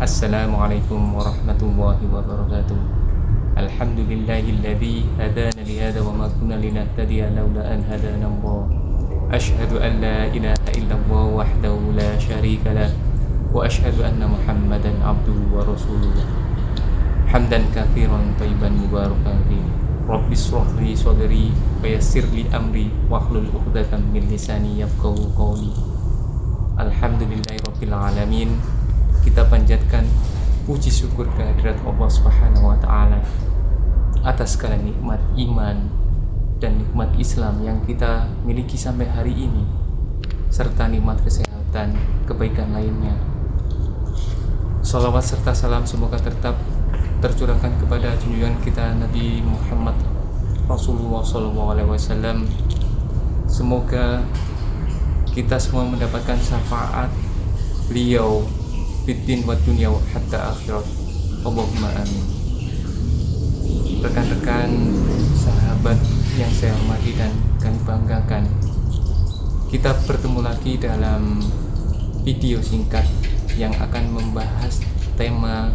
Assalamualaikum warahmatullahi wabarakatuh. Alhamdulillahilladzi hadana lihada wa ma kunna linahtadiya laula an hadana Allah. Asyhadu an la ilaha illallah wahdahu la syarika lah wa asyhadu anna Muhammadan abduhu wa rasuluh. Hamdan katsiran thayyiban mubarakan fi. Rabbis shrah li sadri wa yassir li amri wahlul 'uqdatam min lisani yafqahu qawli. Alhamdulillahirabbil alamin. Kita panjatkan puji syukur kehadirat Allah Subhanahu wa taala atas segala nikmat iman dan nikmat Islam yang kita miliki sampai hari ini, serta nikmat kesehatan, kebaikan lainnya. Salawat serta salam semoga tetap tercurahkan kepada junjungan kita Nabi Muhammad Rasulullah SAW. Semoga kita semua mendapatkan syafaat beliau fiddin wa dunya hatta akhirat. Allahumma amin. Rekan-rekan, sahabat yang saya hormati dan kami banggakan, kita bertemu lagi dalam video singkat yang akan membahas tema,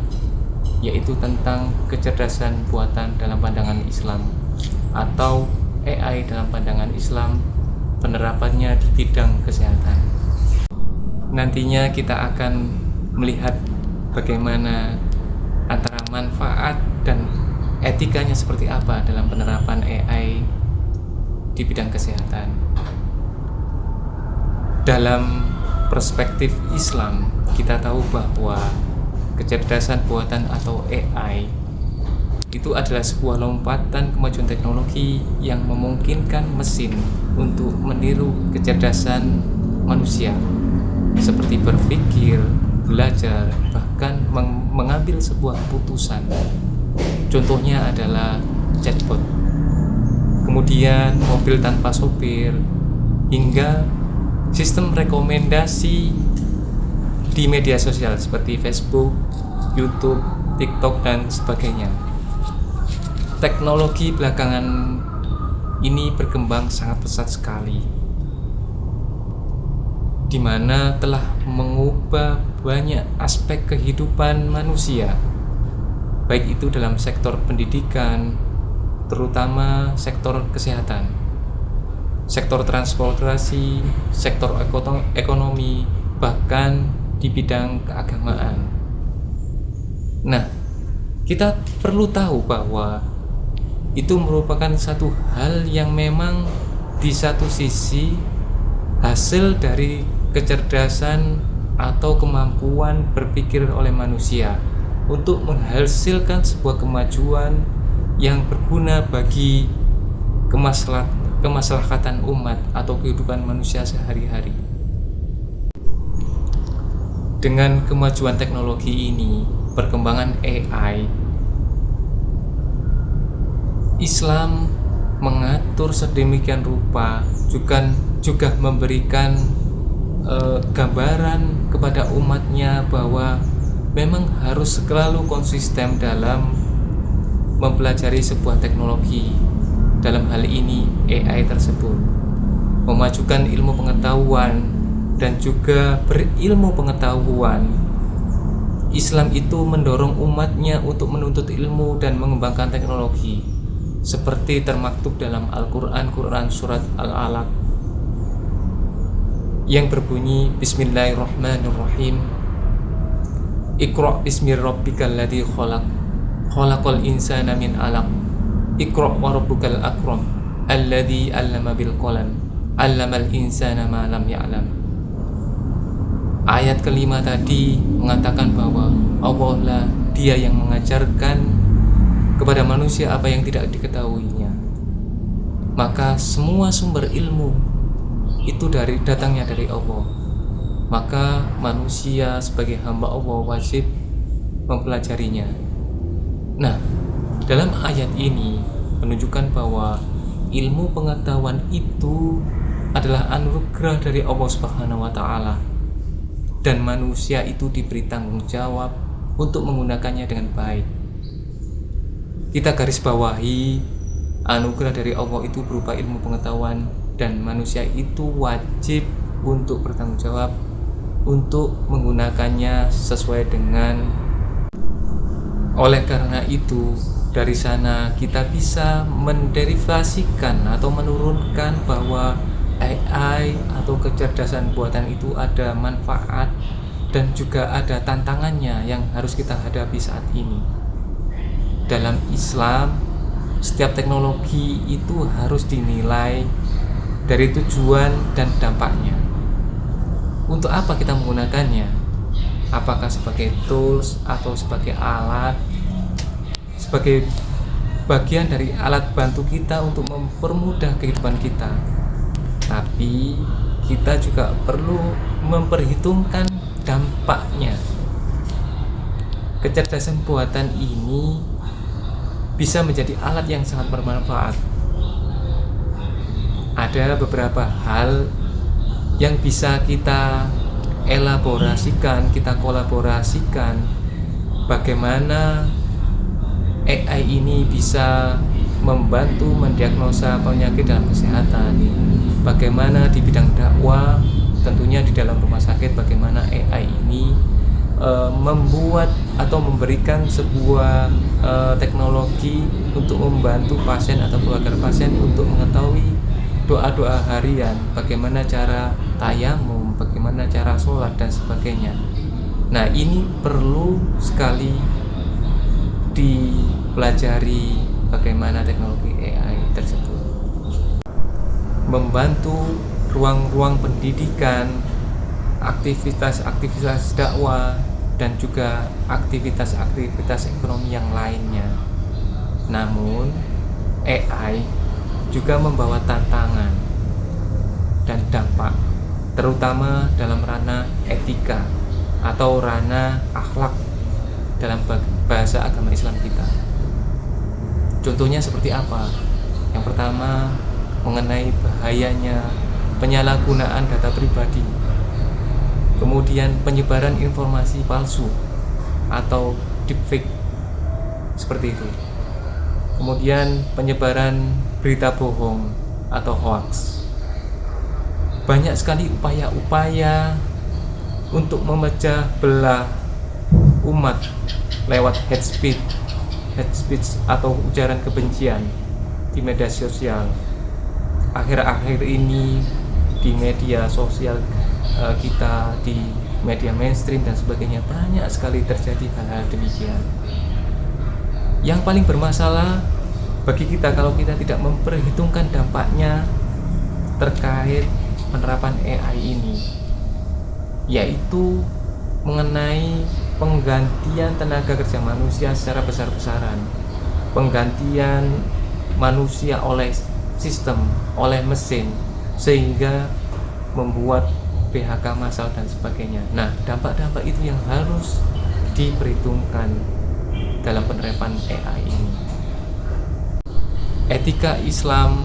yaitu tentang kecerdasan buatan dalam pandangan Islam atau AI dalam pandangan Islam, penerapannya di bidang kesehatan. Nantinya kita akan melihat bagaimana antara manfaat dan etikanya seperti apa dalam penerapan AI di bidang kesehatan. Dalam perspektif Islam, kita tahu bahwa kecerdasan buatan atau AI itu adalah sebuah lompatan kemajuan teknologi yang memungkinkan mesin untuk meniru kecerdasan manusia, seperti berpikir, belajar, bahkan mengambil sebuah keputusan. Contohnya adalah chatbot, kemudian mobil tanpa sopir, hingga sistem rekomendasi di media sosial seperti Facebook, YouTube, TikTok, dan sebagainya. Teknologi belakangan ini berkembang sangat pesat sekali, di mana telah mengubah banyak aspek kehidupan manusia, baik itu dalam sektor pendidikan, terutama sektor kesehatan, sektor transportasi, sektor ekonomi, bahkan di bidang keagamaan. Nah, kita perlu tahu bahwa itu merupakan satu hal yang memang di satu sisi hasil dari kecerdasan atau kemampuan berpikir oleh manusia untuk menghasilkan sebuah kemajuan yang berguna bagi kemaslahatan umat atau kehidupan manusia sehari-hari. Dengan kemajuan teknologi ini, perkembangan AI, Islam mengatur sedemikian rupa juga memberikan gambaran kepada umatnya bahwa memang harus selalu konsisten dalam mempelajari sebuah teknologi, dalam hal ini AI tersebut, memajukan ilmu pengetahuan dan juga berilmu pengetahuan. Islam itu mendorong umatnya untuk menuntut ilmu dan mengembangkan teknologi, seperti termaktub dalam Al-Quran surat Al-Alaq yang berbunyi Bismillahirrahmanirrahim. Iqra' bismi rabbikal ladzi khalaq, khalaqal insana min 'alaq, Iqra' wa rabbukal akram, alladzi 'allama bil qalam, 'allamal insana ma lam ya'lam. Ayat kelima tadi mengatakan bahwa Allah lah Dia yang mengajarkan kepada manusia apa yang tidak diketahuinya. Maka semua sumber ilmu itu datangnya dari Allah. Maka manusia sebagai hamba Allah wajib mempelajarinya. Nah, dalam ayat ini menunjukkan bahwa ilmu pengetahuan itu adalah anugerah dari Allah Subhanahu wa taala, dan manusia itu diberi tanggung jawab untuk menggunakannya dengan baik. Kita garis bawahi, anugerah dari Allah itu berupa ilmu pengetahuan, dan manusia itu wajib untuk bertanggung jawab untuk menggunakannya sesuai dengan Oleh karena itu, dari sana kita bisa menderivasikan atau menurunkan bahwa AI atau kecerdasan buatan itu ada manfaat dan juga ada tantangannya yang harus kita hadapi saat ini. Dalam Islam, setiap teknologi itu harus dinilai dari tujuan dan dampaknya. Untuk apa kita menggunakannya? Apakah sebagai tools atau sebagai alat, sebagai bagian dari alat bantu kita untuk mempermudah kehidupan kita. Tapi kita juga perlu memperhitungkan dampaknya. Kecerdasan buatan ini bisa menjadi alat yang sangat bermanfaat. Ada beberapa hal yang bisa kita elaborasikan, kita kolaborasikan, bagaimana AI ini bisa membantu mendiagnosa penyakit dalam kesehatan, bagaimana di bidang dakwah, tentunya di dalam rumah sakit, bagaimana AI ini membuat atau memberikan sebuah teknologi untuk membantu pasien atau keluarga pasien untuk mengetahui doa-doa harian, bagaimana cara tayamum, bagaimana cara sholat dan sebagainya. Nah, ini perlu sekali dipelajari bagaimana teknologi AI tersebut membantu ruang-ruang pendidikan, aktivitas-aktivitas dakwah, dan juga aktivitas-aktivitas ekonomi yang lainnya. Namun, AI juga membawa tantangan dan dampak, terutama dalam ranah etika atau ranah akhlak dalam bahasa agama Islam kita. Contohnya seperti apa? Yang pertama, mengenai bahayanya penyalahgunaan data pribadi, kemudian penyebaran informasi palsu atau deepfake seperti itu, kemudian penyebaran berita bohong atau hoax. Banyak sekali upaya-upaya untuk memecah belah umat lewat hate speech atau ujaran kebencian di media sosial. Akhir-akhir ini di media sosial kita, di media mainstream dan sebagainya, banyak sekali terjadi hal-hal demikian. Yang paling bermasalah bagi kita kalau kita tidak memperhitungkan dampaknya terkait penerapan AI ini, yaitu mengenai penggantian tenaga kerja manusia secara besar-besaran, penggantian manusia oleh sistem, oleh mesin, sehingga membuat PHK massal dan sebagainya. Nah, dampak-dampak itu yang harus diperhitungkan dalam penerapan AI ini. Etika Islam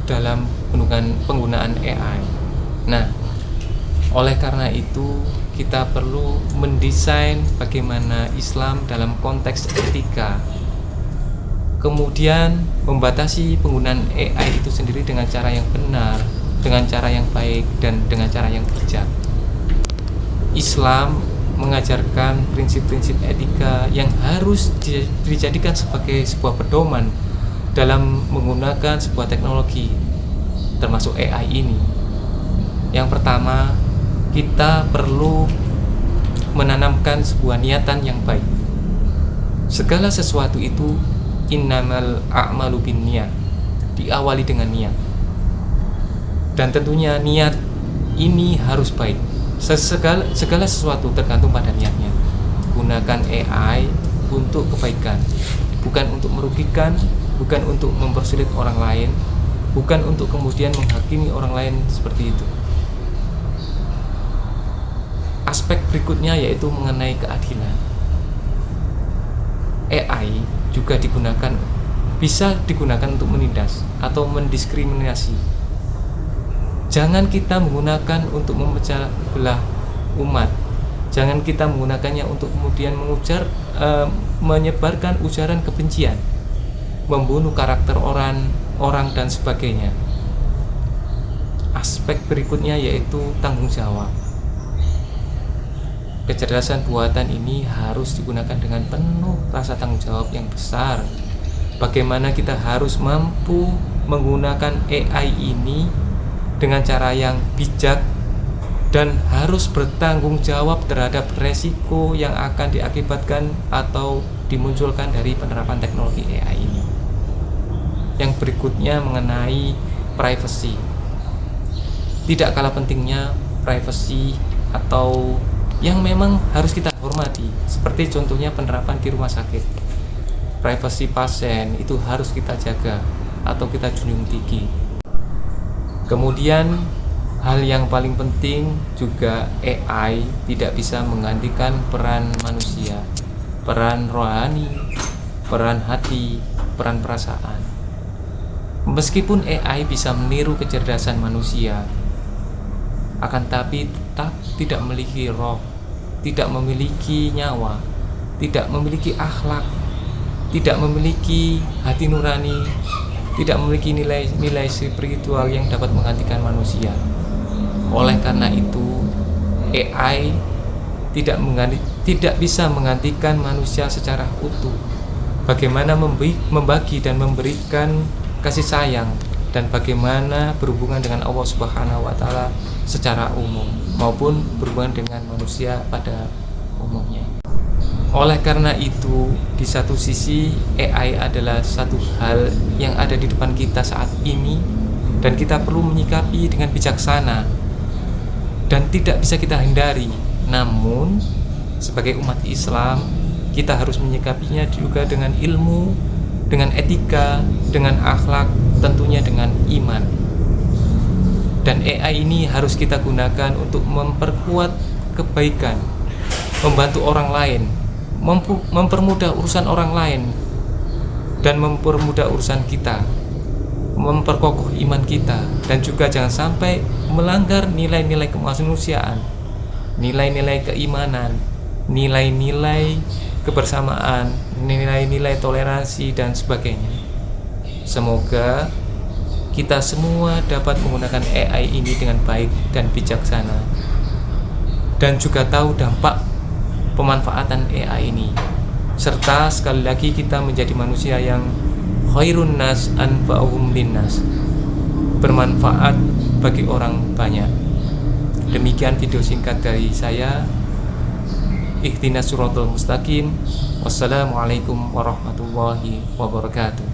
dalam penggunaan AI. Nah, oleh karena itu kita perlu mendesain bagaimana Islam dalam konteks etika, kemudian membatasi penggunaan AI itu sendiri dengan cara yang benar, dengan cara yang baik, dan dengan cara yang bijak. Islam mengajarkan prinsip-prinsip etika yang harus dijadikan sebagai sebuah pedoman dalam menggunakan sebuah teknologi, termasuk AI ini. Yang pertama, kita perlu menanamkan sebuah niatan yang baik. Segala sesuatu itu innamal a'malu binniyah, diawali dengan niat. Dan tentunya niat ini harus baik. Segala sesuatu tergantung pada niatnya. Gunakan AI untuk kebaikan, bukan untuk merugikan, bukan untuk mempersulit orang lain, bukan untuk kemudian menghakimi orang lain seperti itu. Aspek berikutnya yaitu mengenai keadilan. AI juga bisa digunakan untuk menindas atau mendiskriminasi. Jangan kita menggunakan untuk memecah belah umat. Jangan kita menggunakannya untuk kemudian menyebarkan ujaran kebencian, membunuh karakter orang dan sebagainya. Aspek berikutnya yaitu tanggung jawab. kecerdasan buatan ini harus digunakan dengan penuh rasa tanggung jawab yang besar. Bagaimana kita harus mampu menggunakan AI ini dengan cara yang bijak dan harus bertanggung jawab terhadap resiko yang akan diakibatkan atau dimunculkan dari penerapan teknologi AI ini. Yang berikutnya mengenai privacy. Tidak kalah pentingnya privacy atau yang memang harus kita hormati, seperti contohnya penerapan di rumah sakit. Privasi pasien itu harus kita jaga atau kita junjung tinggi. Kemudian hal yang paling penting juga, AI tidak bisa menggantikan peran manusia, peran rohani, peran hati, peran perasaan. Meskipun AI bisa meniru kecerdasan manusia, akan tapi tetap tidak memiliki roh, tidak memiliki nyawa, tidak memiliki akhlak, tidak memiliki hati nurani, tidak memiliki nilai-nilai spiritual yang dapat menggantikan manusia. Oleh karena itu, AI tidak bisa menggantikan manusia secara utuh. Bagaimana membagi dan memberikan kasih sayang, dan bagaimana berhubungan dengan Allah Subhanahu wa Ta'ala secara umum maupun berhubungan dengan manusia pada umumnya. Oleh karena itu, di satu sisi AI adalah satu hal yang ada di depan kita saat ini dan kita perlu menyikapi dengan bijaksana dan tidak bisa kita hindari. Namun, sebagai umat Islam, kita harus menyikapinya juga dengan ilmu, dengan etika, dengan akhlak, tentunya dengan iman. Dan AI ini harus kita gunakan untuk memperkuat kebaikan, membantu orang lain, mempermudah urusan orang lain, dan mempermudah urusan kita, memperkokoh iman kita, dan juga jangan sampai melanggar nilai-nilai kemanusiaan, nilai-nilai keimanan, nilai-nilai kebersamaan, nilai-nilai toleransi, dan sebagainya. Semoga kita semua dapat menggunakan AI ini dengan baik dan bijaksana, dan juga tahu dampak pemanfaatan AI ini, serta sekali lagi kita menjadi manusia yang khairun nas anfa'uhum linnas, bermanfaat bagi orang banyak. Demikian video singkat dari saya. Ihdinas siratal mustaqim. Wassalamualaikum warahmatullahi wabarakatuh.